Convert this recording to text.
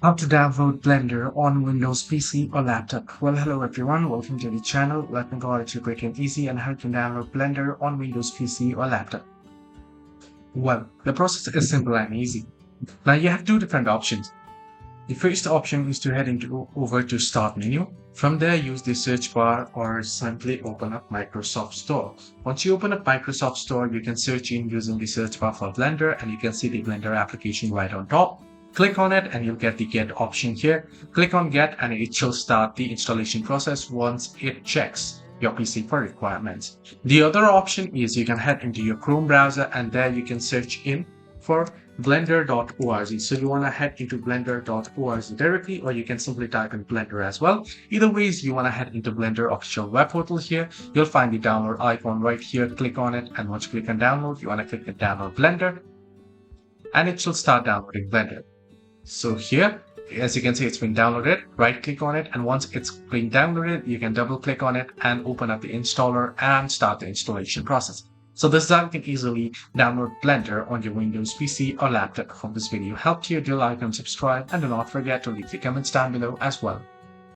How to download Blender on Windows PC or laptop. Well, hello everyone, welcome to the channel. Let me go at you quick and easy and how to download Blender on Windows PC or laptop. Well, the process is simple and easy. Now you have two different options. The first option is to head over to Start menu. From there, use the search bar or simply open up Microsoft Store. Once you open up Microsoft Store, you can search in using the search bar for Blender and you can see the Blender application right on top. Click on it and you'll get the Get option here. Click on Get and it shall start the installation process once it checks your PC for requirements. The other option is you can head into your Chrome browser and there you can search in for blender.org. So you want to head into blender.org directly, or you can simply type in Blender as well. Either ways, you want to head into Blender official web portal here. You'll find the download icon right here. Click on it, and once you click on download, you want to click on download Blender, and it will start downloading Blender. So here, as you can see, it's been downloaded. Right click on it, and once it's been downloaded, you can double click on it and open up the installer and start the installation process. So this is how you can easily download Blender on your Windows PC or laptop. If this video helped you, do like and subscribe, and do not forget to leave the comments down below as well.